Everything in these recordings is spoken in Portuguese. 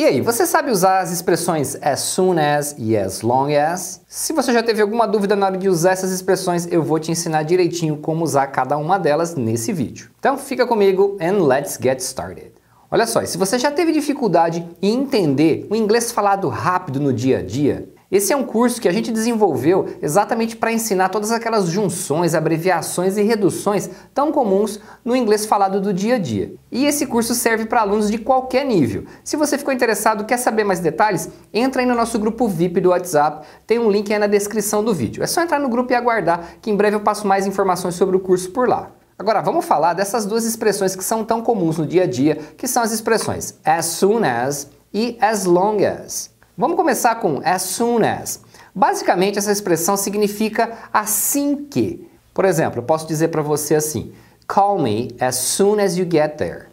E aí, você sabe usar as expressões as soon as e as long as? Se você já teve alguma dúvida na hora de usar essas expressões, eu vou te ensinar direitinho como usar cada uma delas nesse vídeo. Então fica comigo and let's get started. Olha só, e se você já teve dificuldade em entender o inglês falado rápido no dia a dia, esse é um curso que a gente desenvolveu exatamente para ensinar todas aquelas junções, abreviações e reduções tão comuns no inglês falado do dia a dia. E esse curso serve para alunos de qualquer nível. Se você ficou interessado, quer saber mais detalhes, entra aí no nosso grupo VIP do WhatsApp, tem um link aí na descrição do vídeo. É só entrar no grupo e aguardar, que em breve eu passo mais informações sobre o curso por lá. Agora vamos falar dessas duas expressões que são tão comuns no dia a dia, que são as expressões as soon as e as long as. Vamos começar com as soon as. Basicamente, essa expressão significa assim que. Por exemplo, eu posso dizer para você assim: call me as soon as you get there.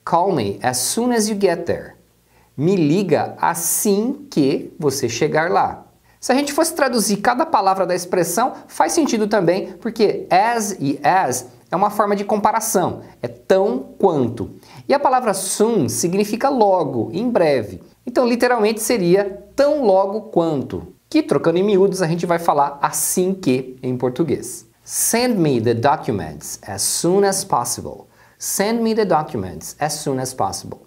Call me as soon as you get there. Me liga assim que você chegar lá. Se a gente fosse traduzir cada palavra da expressão, faz sentido também, porque as e as é uma forma de comparação, é tão quanto. E a palavra soon significa logo, em breve. Então, literalmente seria tão logo quanto, que trocando em miúdos a gente vai falar assim que em português. Send me the documents as soon as possible. Send me the documents as soon as possible.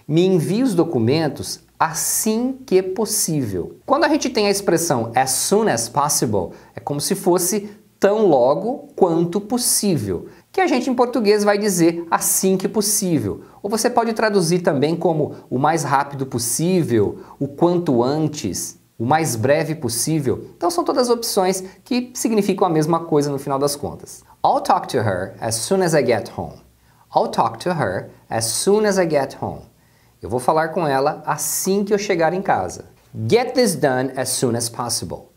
Me envie os documentos assim que possível. Quando a gente tem a expressão as soon as possible, é como se fosse tão logo quanto possível, que a gente em português vai dizer assim que possível. Ou você pode traduzir também como o mais rápido possível, o quanto antes, o mais breve possível. Então são todas opções que significam a mesma coisa no final das contas. I'll talk to her as soon as I get home. I'll talk to her as soon as I get home. Eu vou falar com ela assim que eu chegar em casa. Get this done as soon as possible.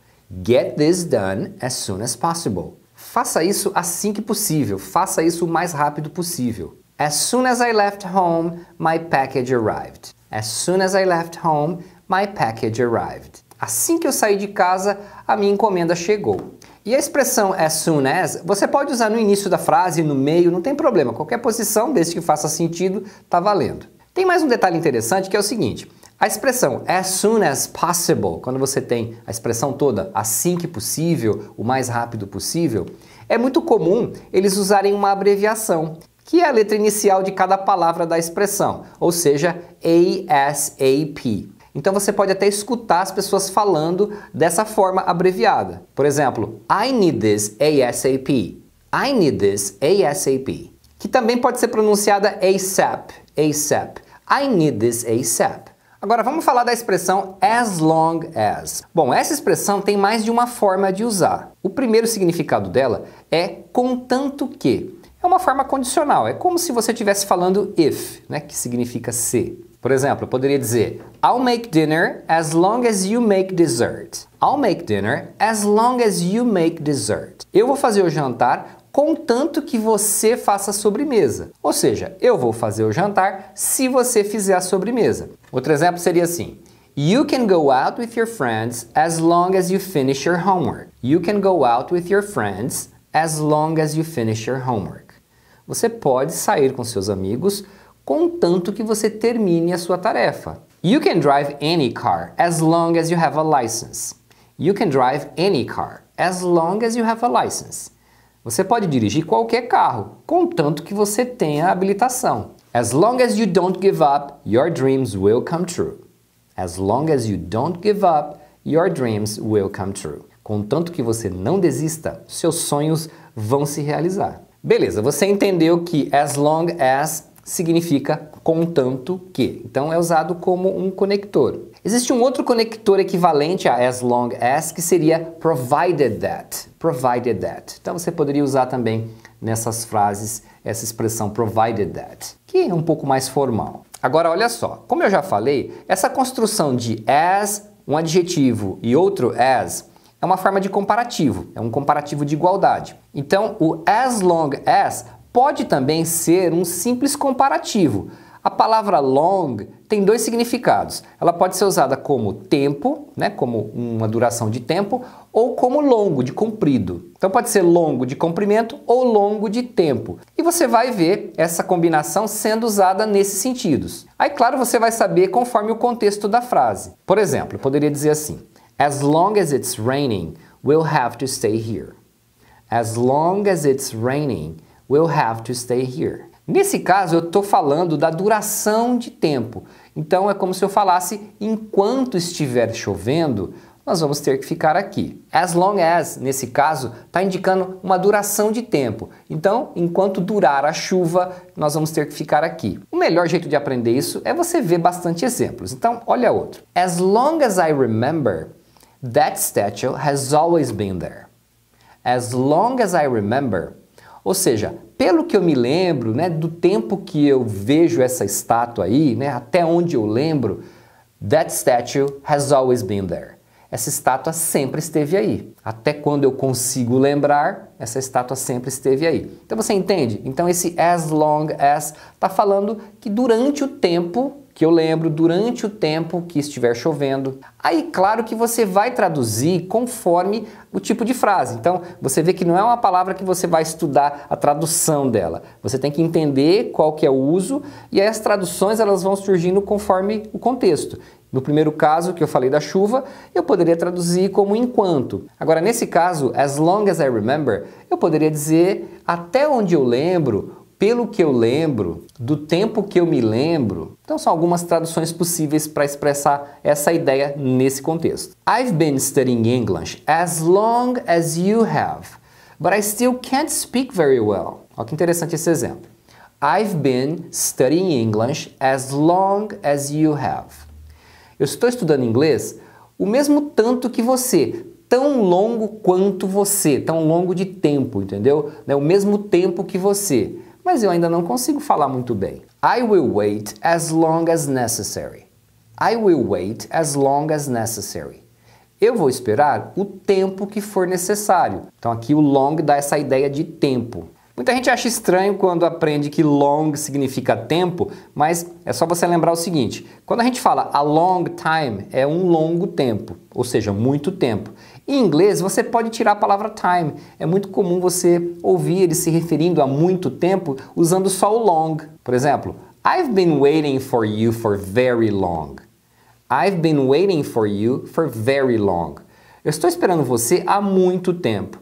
Get this done as soon as possible. Faça isso assim que possível. Faça isso o mais rápido possível. As soon as I left home, my package arrived. As soon as I left home, my package arrived. Assim que eu saí de casa, a minha encomenda chegou. E a expressão as soon as, você pode usar no início da frase, no meio, não tem problema. Qualquer posição, desde que faça sentido, tá valendo. Tem mais um detalhe interessante que é o seguinte: a expressão as soon as possible, quando você tem a expressão toda assim que possível, o mais rápido possível, é muito comum eles usarem uma abreviação, que é a letra inicial de cada palavra da expressão, ou seja, ASAP. Então você pode até escutar as pessoas falando dessa forma abreviada. Por exemplo, I need this ASAP. I need this ASAP. Que também pode ser pronunciada ASAP. ASAP. I need this ASAP. Agora vamos falar da expressão as long as. Bom, essa expressão tem mais de uma forma de usar. O primeiro significado dela é contanto que. É uma forma condicional, é como se você estivesse falando if, né, que significa se. Por exemplo, eu poderia dizer I'll make dinner as long as you make dessert. I'll make dinner as long as you make dessert. Eu vou fazer o jantar contanto que você faça a sobremesa. Ou seja, eu vou fazer o jantar se você fizer a sobremesa. Outro exemplo seria assim: You can go out with your friends as long as you finish your homework. You can go out with your friends as long as you finish your homework. Você pode sair com seus amigos contanto que você termine a sua tarefa. You can drive any car as long as you have a license. You can drive any car as long as you have a license. Você pode dirigir qualquer carro, contanto que você tenha habilitação. As long as you don't give up, your dreams will come true. As long as you don't give up, your dreams will come true. Contanto que você não desista, seus sonhos vão se realizar. Beleza, você entendeu que as long as significa contanto que. Então é usado como um conector. Existe um outro conector equivalente a as long as, que seria provided that. Provided that. Então você poderia usar também nessas frases essa expressão provided that, que é um pouco mais formal. Agora olha só, como eu já falei, essa construção de as, um adjetivo e outro as, é uma forma de comparativo, é um comparativo de igualdade. Então o as long as pode também ser um simples comparativo. A palavra long tem dois significados. Ela pode ser usada como tempo, né, como uma duração de tempo, ou como longo, de comprido. Então pode ser longo de comprimento ou longo de tempo. E você vai ver essa combinação sendo usada nesses sentidos. Aí, claro, você vai saber conforme o contexto da frase. Por exemplo, eu poderia dizer assim: As long as it's raining, we'll have to stay here. As long as it's raining, we'll have to stay here. Nesse caso, eu estou falando da duração de tempo. Então, é como se eu falasse, enquanto estiver chovendo, nós vamos ter que ficar aqui. As long as, nesse caso, está indicando uma duração de tempo. Então, enquanto durar a chuva, nós vamos ter que ficar aqui. O melhor jeito de aprender isso é você ver bastante exemplos. Então, olha outro. As long as I remember, that statue has always been there. As long as I remember, ou seja, pelo que eu me lembro, né, do tempo que eu vejo essa estátua aí, né, até onde eu lembro, that statue has always been there. Essa estátua sempre esteve aí. Até quando eu consigo lembrar, essa estátua sempre esteve aí. Então você entende? Então esse as long as está falando que durante o tempo que eu lembro, durante o tempo que estiver chovendo. Aí, claro que você vai traduzir conforme o tipo de frase. Então, você vê que não é uma palavra que você vai estudar a tradução dela. Você tem que entender qual que é o uso e aí as traduções elas vão surgindo conforme o contexto. No primeiro caso, que eu falei da chuva, eu poderia traduzir como enquanto. Agora, nesse caso, as long as I remember, eu poderia dizer até onde eu lembro, pelo que eu lembro, do tempo que eu me lembro. Então são algumas traduções possíveis para expressar essa ideia nesse contexto. I've been studying English as long as you have, but I still can't speak very well. Olha que interessante esse exemplo. I've been studying English as long as you have. Eu estou estudando inglês o mesmo tanto que você, tão longo quanto você, tão longo de tempo, entendeu? O mesmo tempo que você. Mas eu ainda não consigo falar muito bem. I will wait as long as necessary. I will wait as long as necessary. Eu vou esperar o tempo que for necessário. Então aqui o long dá essa ideia de tempo. Muita gente acha estranho quando aprende que long significa tempo, mas é só você lembrar o seguinte: quando a gente fala a long time, é um longo tempo, ou seja, muito tempo. Em inglês, você pode tirar a palavra time. É muito comum você ouvir ele se referindo a muito tempo usando só o long. Por exemplo, I've been waiting for you for very long. I've been waiting for you for very long. Eu estou esperando você há muito tempo.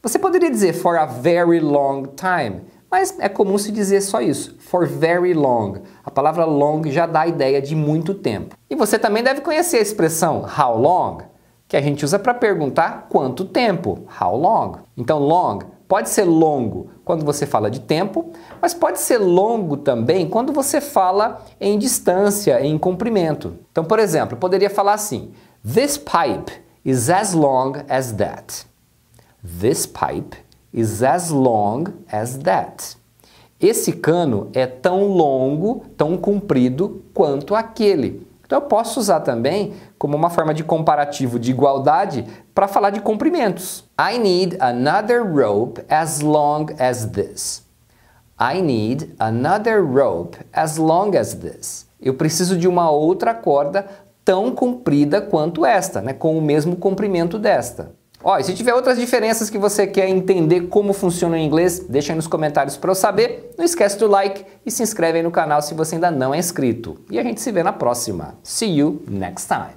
Você poderia dizer for a very long time, mas é comum se dizer só isso, for very long. A palavra long já dá a ideia de muito tempo. E você também deve conhecer a expressão how long, que a gente usa para perguntar quanto tempo, how long. Então long pode ser longo quando você fala de tempo, mas pode ser longo também quando você fala em distância, em comprimento. Então, por exemplo, eu poderia falar assim: This pipe is as long as that. This pipe is as long as that. Esse cano é tão longo, tão comprido quanto aquele. Então eu posso usar também como uma forma de comparativo de igualdade para falar de comprimentos. I need another rope as long as this. I need another rope as long as this. Eu preciso de uma outra corda tão comprida quanto esta, né, com o mesmo comprimento desta. Ó, e se tiver outras diferenças que você quer entender como funciona o inglês, deixa aí nos comentários para eu saber. Não esquece do like e se inscreve aí no canal se você ainda não é inscrito. E a gente se vê na próxima. See you next time.